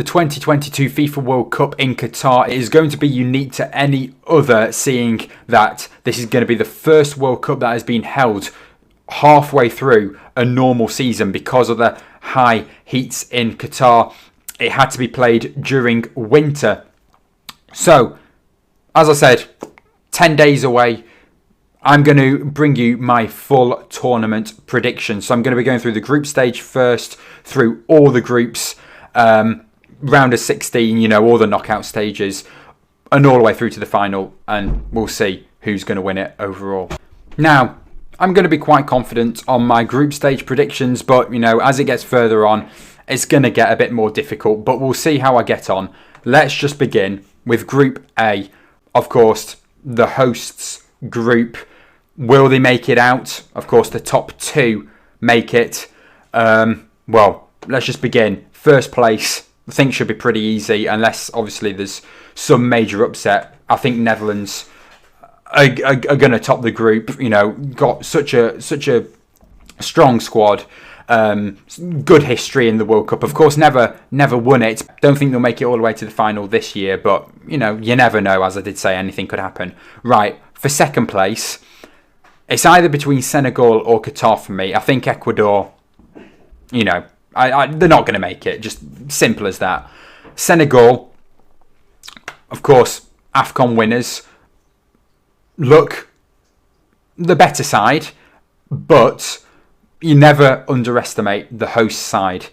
The 2022 FIFA World Cup in Qatar is going to be unique to any other, seeing that this is going to be the first World Cup that has been held halfway through a normal season because of the high heats in Qatar. It had to be played during winter. So, as I said, 10 days away. I'm going to bring you my full tournament prediction. So I'm going to be going through the group stage first, through all the groups, round of 16, all the knockout stages, and all the way through to the final, and we'll see who's going to win it overall. Now, I'm going to be quite confident on my group stage predictions, but, as it gets further on, it's going to get a bit more difficult, but we'll see how I get on. Let's just begin with Group A. Of course, the hosts group. Will they make it out? Of course, the top two make it. Well, let's just begin. First place, I think should be pretty easy, unless obviously there's some major upset. I think Netherlands are going to top the group. Got such a strong squad. Good history in the World Cup. Of course, never won it. Don't think they'll make it all the way to the final this year, but you never know. As I did say, anything could happen. Right, for second place, it's either between Senegal or Qatar for me. I think Ecuador, they're not going to make it. Just simple as that. Senegal, of course, AFCON winners. Look, the better side, but you never underestimate the host side.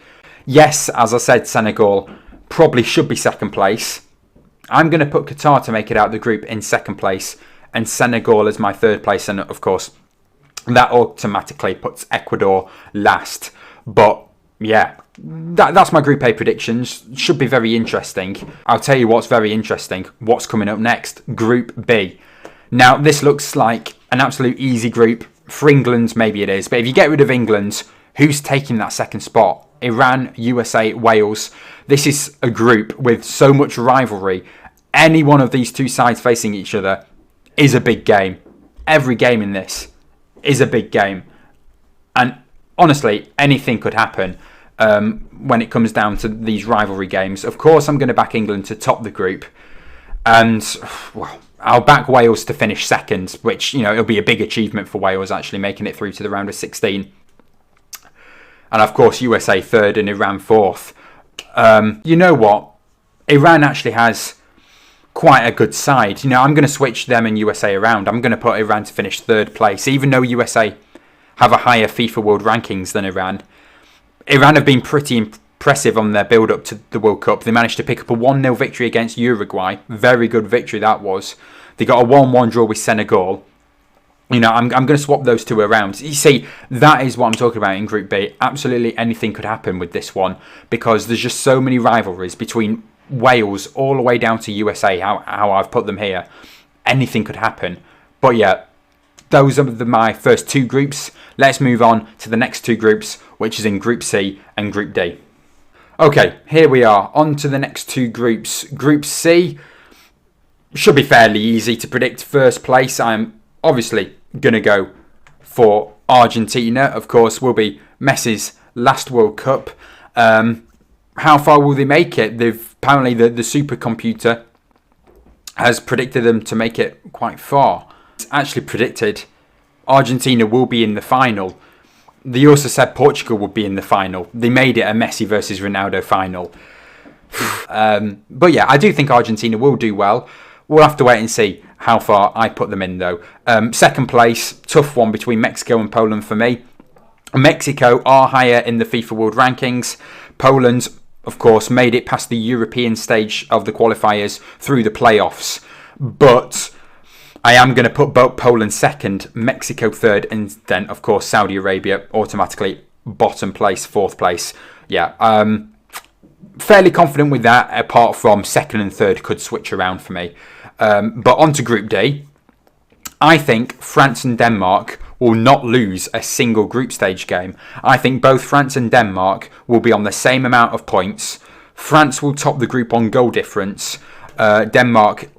Yes, as I said, Senegal probably should be second place. I'm going to put Qatar to make it out of the group in second place, and Senegal as my third place, and of course that automatically puts Ecuador last. But yeah, that's my Group A predictions. Should be very interesting. I'll tell you what's very interesting. What's coming up next? Group B. Now this looks like an absolute easy group. For England, maybe it is. But if you get rid of England, who's taking that second spot? Iran, USA, Wales. This is a group with so much rivalry. Any one of these two sides facing each other is a big game. Every game in this is a big game. And honestly, anything could happen when it comes down to these rivalry games. Of course, I'm going to back England to top the group. And, well, I'll back Wales to finish second, which, it'll be a big achievement for Wales actually making it through to the round of 16. And, of course, USA third and Iran fourth. You know what? Iran actually has quite a good side. I'm going to switch them and USA around. I'm going to put Iran to finish third place, even though USA have a higher FIFA World Rankings than Iran. Iran have been pretty impressive on their build-up to the World Cup. They managed to pick up a 1-0 victory against Uruguay. Very good victory that was. They got a 1-1 draw with Senegal. I'm going to swap those two around. You see, that is what I'm talking about in Group B. Absolutely anything could happen with this one because there's just so many rivalries between Wales all the way down to USA, how I've put them here. Anything could happen. But yeah, those are my first two groups. Let's move on to the next two groups, which is in Group C and Group D. Okay, here we are. On to the next two groups. Group C should be fairly easy to predict first place. I'm obviously going to go for Argentina. Of course, will be Messi's last World Cup. How far will they make it? Apparently the supercomputer has predicted them to make it quite far. It's actually predicted Argentina will be in the final. They also said Portugal would be in the final. They made it a Messi versus Ronaldo final. But yeah, I do think Argentina will do well. We'll have to wait and see how far I put them in though. Second place, tough one between Mexico and Poland for me. Mexico are higher in the FIFA World Rankings. Poland, of course, made it past the European stage of the qualifiers through the playoffs. But I am going to put both Poland second, Mexico third, and then, of course, Saudi Arabia automatically bottom place, fourth place. Yeah, fairly confident with that, apart from second and third could switch around for me. But on to Group D. I think France and Denmark will not lose a single group stage game. I think both France and Denmark will be on the same amount of points. France will top the group on goal difference. Denmark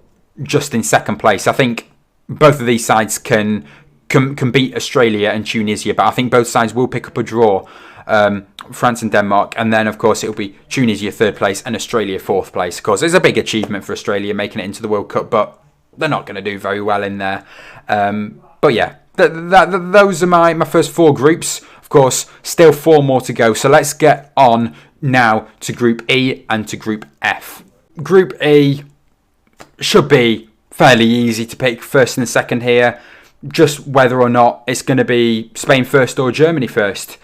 just in second place. I think both of these sides can beat Australia and Tunisia, but I think both sides will pick up a draw. France and Denmark, and then of course it'll be Tunisia 3rd place and Australia 4th place. Of course, it's a big achievement for Australia making it into the World Cup, but they're not going to do very well in there. But yeah, those are my first 4 groups. Of course, still 4 more to go. So let's get on now to Group E and to Group F. Group E should be fairly easy to pick first and second here. Just whether or not it's going to be Spain first or Germany first.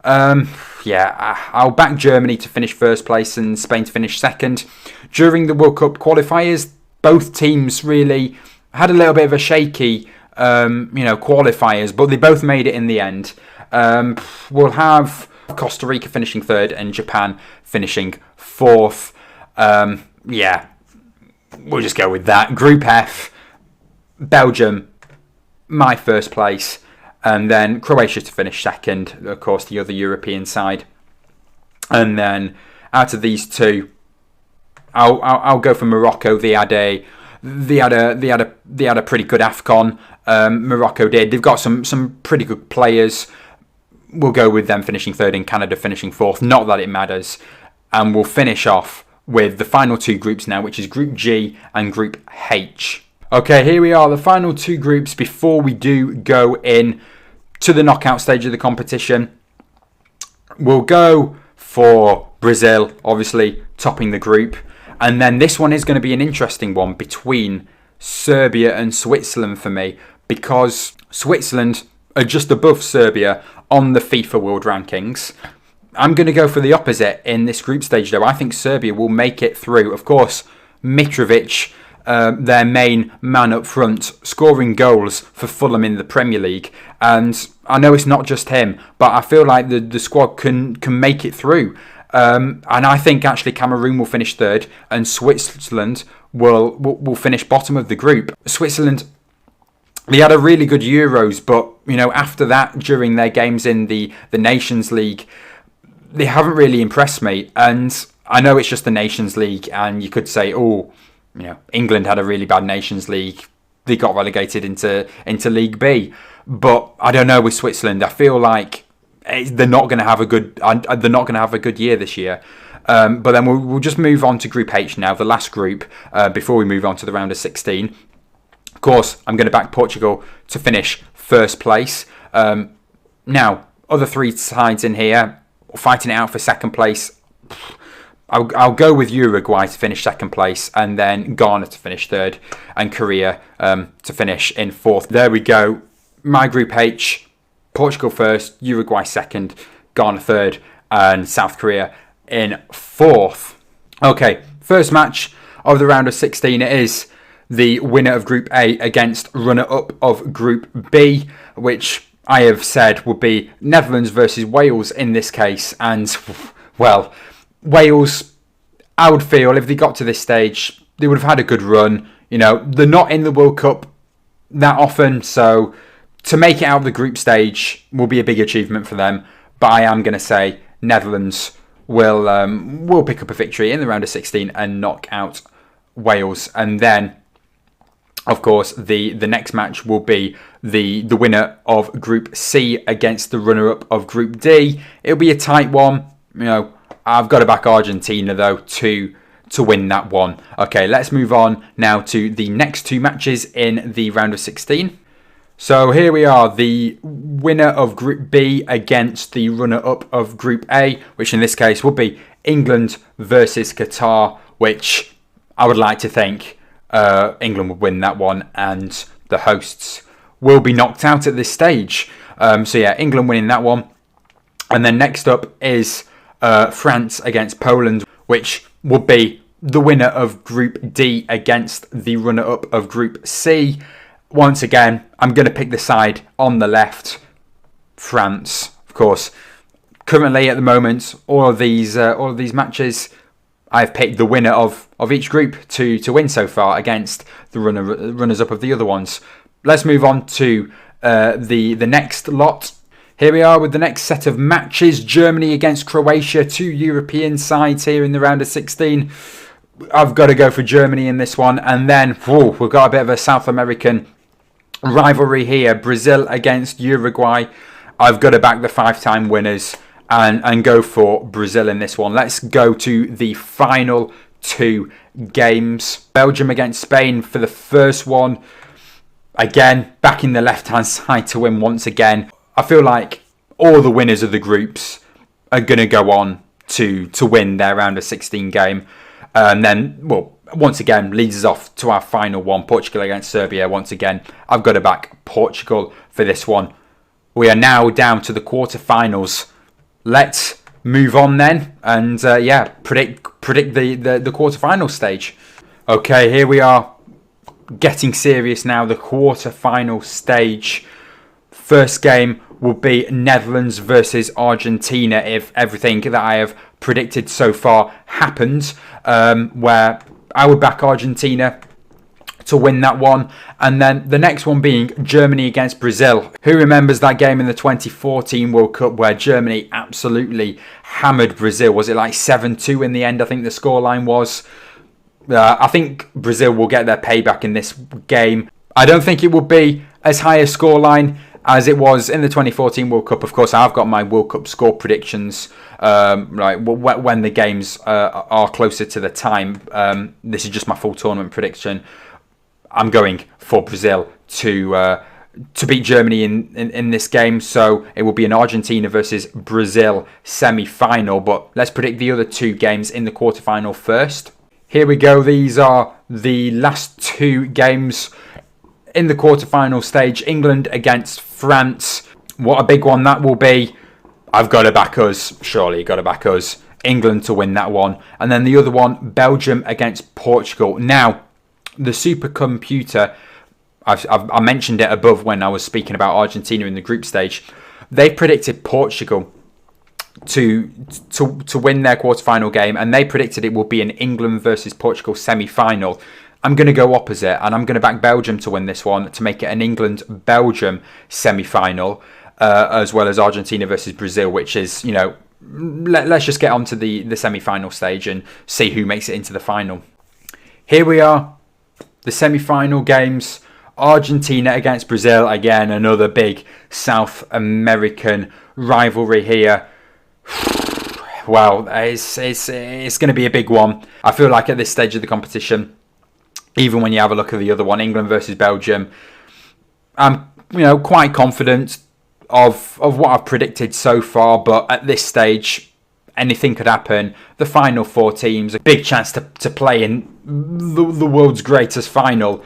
Yeah, I'll back Germany to finish first place and Spain to finish second. During the World Cup qualifiers, both teams really had a little bit of a shaky, qualifiers, but they both made it in the end. We'll have Costa Rica finishing 3rd and Japan finishing 4th. Yeah, we'll just go with that. Group F, Belgium, my first place, and then Croatia to finish second, of course the other European side. And then out of these two, I'll go for Morocco. They had a pretty good AFCON. Morocco did. They've got some pretty good players. We'll go with them finishing 3rd and Canada finishing 4th. Not that it matters. And we'll finish off with the final 2 groups now, which is Group G and Group H. Okay, here we are, the final 2 groups before we do go in to the knockout stage of the competition. We'll go for Brazil, obviously topping the group. And then this one is going to be an interesting one between Serbia and Switzerland for me, because Switzerland are just above Serbia on the FIFA World Rankings. I'm going to go for the opposite in this group stage, though. I think Serbia will make it through. Of course, Mitrovic, their main man up front, scoring goals for Fulham in the Premier League. And I know it's not just him, but I feel like the squad can make it through. And I think actually Cameroon will finish 3rd and Switzerland will finish bottom of the group. Switzerland, they had a really good Euros, but after that, during their games in the Nations League, they haven't really impressed me. And I know it's just the Nations League, and you could say, England had a really bad Nations League. They got relegated into League B. But I don't know with Switzerland. I feel like they're not going to have a good year this year. But then we'll just move on to Group H now, the last group, before we move on to the round of 16. Of course, I'm going to back Portugal to finish first place. Now, other 3 sides in here fighting it out for second place. I'll go with Uruguay to finish second place, and then Ghana to finish 3rd, and Korea to finish in 4th. There we go. My Group H, Portugal first, Uruguay second, Ghana 3rd, and South Korea in 4th. Okay, first match of the round of 16. It is the winner of Group A against runner-up of Group B, which I have said would be Netherlands versus Wales in this case. And, well, Wales, I would feel if they got to this stage, they would have had a good run. They're not in the World Cup that often, so to make it out of the group stage will be a big achievement for them. But I am going to say Netherlands will pick up a victory in the round of 16 and knock out Wales. And then, of course, the next match will be the winner of Group C against the runner-up of Group D. It'll be a tight one. I've got to back Argentina, though, to win that one. Okay, let's move on now to the next 2 matches in the round of 16. So here we are, the winner of Group B against the runner-up of Group A, which in this case would be England versus Qatar, which I would like to think England would win that one, and the hosts will be knocked out at this stage. So yeah, England winning that one. And then next up is France against Poland, which would be the winner of Group D against the runner-up of Group C. Once again, I'm going to pick the side on the left, France. Of course, currently at the moment, all of these matches, I've picked the winner of each group to win so far against the runners-up of the other ones. Let's move on to the next lot. Here we are with the next set of matches. Germany against Croatia, 2 European sides here in the round of 16. I've got to go for Germany in this one. And then we've got a bit of a South American rivalry here. Brazil against Uruguay. I've got to back the 5-time winners. and go for Brazil in this one. Let's go to the final two games. Belgium against Spain for the first one. Again, back in the left-hand side to win once again. I feel like all the winners of the groups are going to go on to win their round of 16 game. And then, well, once again, leads us off to our final one, Portugal against Serbia. Once again, I've got to back Portugal for this one. We are now down to the quarterfinals. Let's move on then and predict the quarterfinal stage. Okay, here we are, getting serious now. The quarterfinal stage. First game will be Netherlands versus Argentina if everything that I have predicted so far happens, where I would back Argentina to win that one. And then the next one being Germany against Brazil. Who remembers that game in the 2014 World Cup where Germany absolutely hammered Brazil? Was it like 7-2 in the end? I think the scoreline was. I think Brazil will get their payback in this game. I don't think it will be as high a scoreline as it was in the 2014 World Cup. Of course, I've got my World Cup score predictions right when the games are closer to the time. This is just my full tournament prediction. I'm going for Brazil to beat Germany in this game. So it will be an Argentina versus Brazil semi-final. But let's predict the other two games in the quarterfinal first. Here we go. These are the last two games in the quarterfinal stage. England against France. What a big one that will be. I've got to back us. Surely got to back us. England to win that one. And then the other one, Belgium against Portugal. Now, the supercomputer, I mentioned it above when I was speaking about Argentina in the group stage. They predicted Portugal to win their quarterfinal game, and they predicted it will be an England versus Portugal semi-final. I'm going to go opposite, and I'm going to back Belgium to win this one to make it an England-Belgium semi-final, as well as Argentina versus Brazil, which is, you know, let's just get on to the semi-final stage and see who makes it into the final. Here we are, the semi-final games. Argentina against Brazil. Again, another big South American rivalry here. Well, it's going to be a big one. I feel like at this stage of the competition, even when you have a look at the other one, England versus Belgium, I'm quite confident of what I've predicted so far. But at this stage, anything could happen. The final four teams, a big chance to play in the world's greatest final.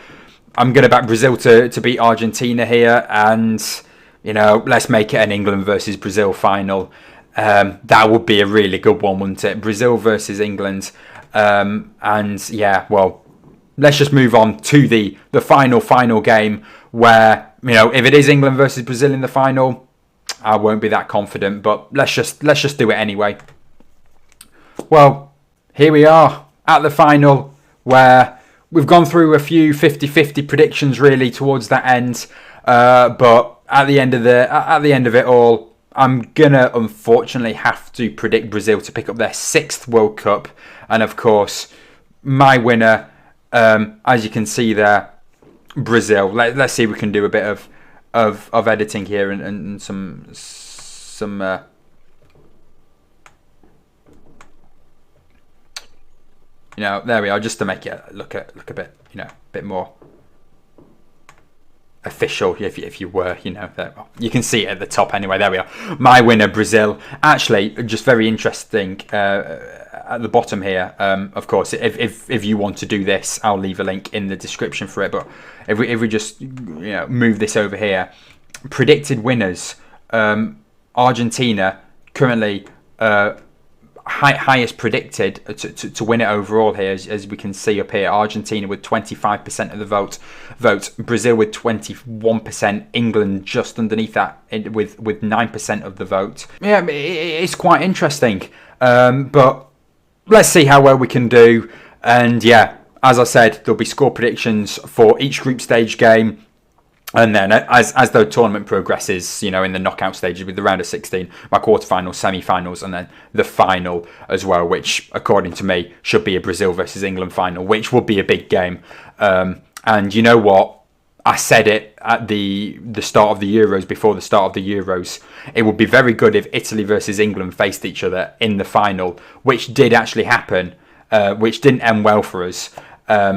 I'm going to back Brazil to beat Argentina here, and let's make it an England versus Brazil final. That would be a really good one, wouldn't it? Brazil versus England. And yeah, well, let's just move on to the final game where, if it is England versus Brazil in the final, I won't be that confident, but let's just do it anyway. Well, here we are at the final where we've gone through a few 50-50 predictions really towards that end. But at the end of it all, I'm gonna unfortunately have to predict Brazil to pick up their 6th World Cup, and of course, my winner, as you can see there, Brazil. Let's see if we can do a bit of editing here and some. There we are, just to make it look a bit, a bit more official, if you were, there, you can see it at the top anyway. There we are. My winner, Brazil. Actually, just very interesting at the bottom here. Of course, if you want to do this, I'll leave a link in the description for it. But if we just move this over here, predicted winners. Argentina currently highest predicted to win it overall here, as we can see up here. Argentina with 25% of the vote. Brazil with 21%. England just underneath that with 9% of the vote. Yeah, it's quite interesting. But let's see how well we can do. And yeah, as I said, there'll be score predictions for each group stage game. And then as the tournament progresses, in the knockout stages with the round of 16, my quarterfinals, semi-finals, and then the final as well, which, according to me, should be a Brazil versus England final, which would be a big game. And you know what? I said it at the start of the Euros, before the start of the Euros. It would be very good if Italy versus England faced each other in the final, which did actually happen, which didn't end well for us.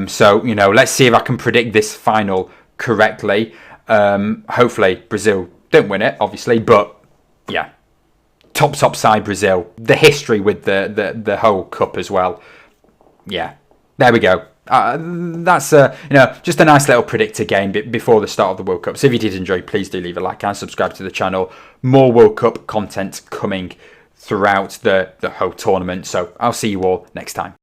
So, you know, let's see if I can predict this final correctly. Hopefully Brazil don't win it, obviously, but yeah, top side Brazil. The history with the whole cup as well. Yeah, there we go. That's just a nice little predictor game before the start of the World Cup. So if you did enjoy, please do leave a like and subscribe to the channel. More World Cup content coming throughout the whole tournament. So I'll see you all next time.